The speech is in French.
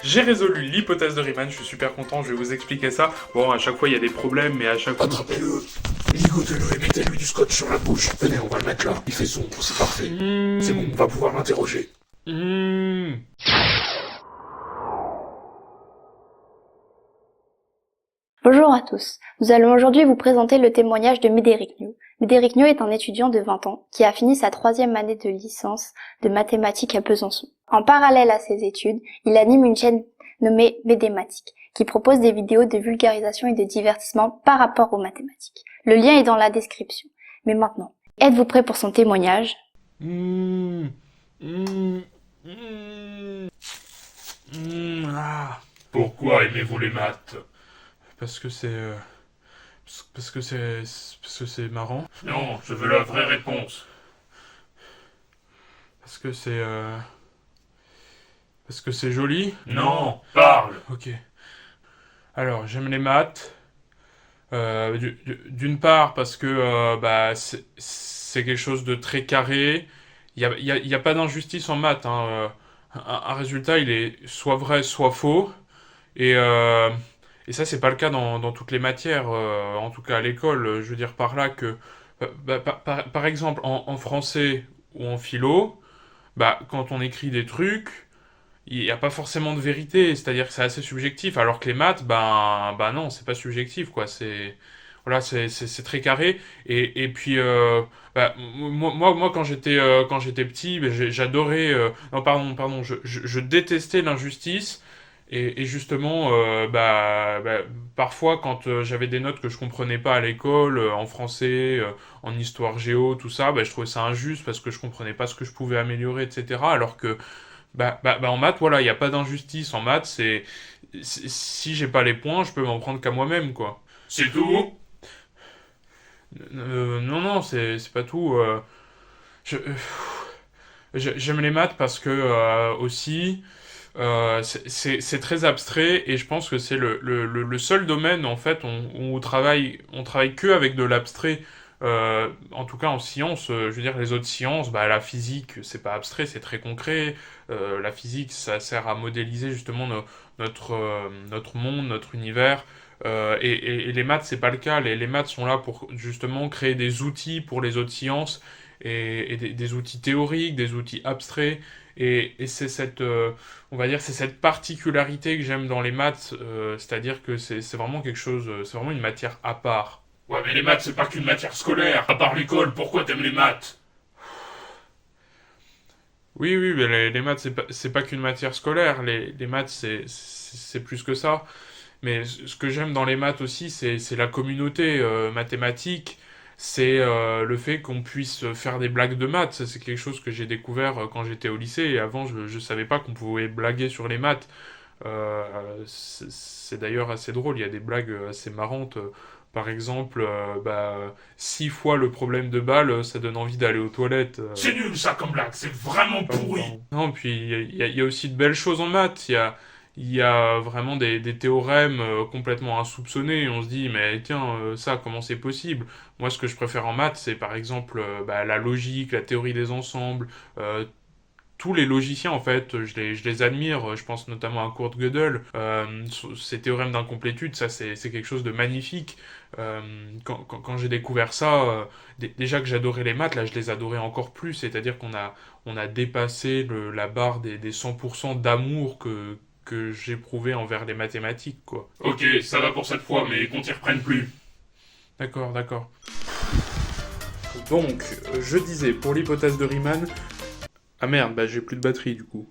J'ai résolu l'hypothèse de Riemann, je suis super content, je vais vous expliquer ça. Bon, à chaque fois il y a des problèmes, mais à chaque fois... Attrapez-le, ligotez-le et mettez-lui du scotch sur la bouche. Venez, on va le mettre là. Il fait sombre, c'est parfait. C'est bon, on va pouvoir l'interroger. Bonjour à tous. Nous allons aujourd'hui vous présenter le témoignage de Médéric New. Médéric New est un étudiant de 20 ans qui a fini sa 3e année de licence de mathématiques à Besançon. En parallèle à ses études, il anime une chaîne nommée Médématique qui propose des vidéos de vulgarisation et de divertissement par rapport aux mathématiques. Le lien est dans la description. Mais maintenant, êtes-vous prêts pour son témoignage? Pourquoi aimez-vous les maths? Parce que c'est... Parce que c'est marrant. Non, je veux la vraie réponse. Parce que c'est... Parce que c'est joli. Non, parle. Ok. Alors, j'aime les maths. D'une part parce que c'est quelque chose de très carré. Il y a pas d'injustice en maths, hein. Un résultat, il est soit vrai, soit faux. Et, euh, et ça, c'est pas le cas dans toutes les matières, en tout cas à l'école. Je veux dire par là que, par exemple, en français ou en philo, quand on écrit des trucs, il n'y a pas forcément de vérité, c'est-à-dire que c'est assez subjectif, alors que les maths, non, c'est pas subjectif, quoi, c'est... Voilà, c'est très carré. Et puis, moi quand j'étais petit, j'adorais... non, pardon, je détestais l'injustice. Et justement, parfois, quand j'avais des notes que je comprenais pas à l'école, en français, en histoire géo, tout ça, je trouvais ça injuste parce que je comprenais pas ce que je pouvais améliorer, etc. Alors que en maths, voilà, il n'y a pas d'injustice. En maths, si j'ai pas les points, je peux m'en prendre qu'à moi-même, quoi. C'est tout? Non, c'est pas tout. Je- j'aime les maths parce que aussi, c'est très abstrait et je pense que c'est le seul domaine en fait où on travaille que avec de l'abstrait. En tout cas en sciences, je veux dire les autres sciences, la physique c'est pas abstrait, c'est très concret. La physique ça sert à modéliser justement notre monde, notre univers. Et les maths c'est pas le cas. Les maths sont là pour justement créer des outils pour les autres sciences et des outils théoriques, des outils abstraits. Et c'est on va dire, c'est cette particularité que j'aime dans les maths, c'est-à-dire que c'est vraiment quelque chose, c'est vraiment une matière à part. Ouais, mais les maths, c'est pas qu'une matière scolaire. À part l'école, pourquoi t'aimes les maths? Oui, mais les maths, c'est pas qu'une matière scolaire, les maths, c'est plus que ça. Mais ce que j'aime dans les maths aussi, c'est la communauté mathématique, c'est le fait qu'on puisse faire des blagues de maths. Ça, c'est quelque chose que j'ai découvert quand j'étais au lycée, et avant, je savais pas qu'on pouvait blaguer sur les maths. C'est d'ailleurs assez drôle, il y a des blagues assez marrantes. Par exemple, 6 fois le problème de balle, ça donne envie d'aller aux toilettes. C'est nul ça comme blague, c'est vraiment pourri. Non, puis il y a aussi de belles choses en maths. Il y a vraiment des théorèmes complètement insoupçonnés. On se dit, mais tiens, ça, comment c'est possible? Moi, ce que je préfère en maths, c'est par exemple la logique, la théorie des ensembles, tous les logiciens en fait, je les admire. Je pense notamment à Kurt Gödel. Ces théorèmes d'incomplétude, ça c'est quelque chose de magnifique. Quand j'ai découvert ça, déjà que j'adorais les maths, là je les adorais encore plus. C'est-à-dire on a dépassé la barre des 100% d'amour que j'éprouvais envers les mathématiques, quoi. Ok, ça va pour cette fois, mais qu'on t'y reprenne plus. D'accord. Donc, je disais, pour l'hypothèse de Riemann... Ah merde, j'ai plus de batterie du coup.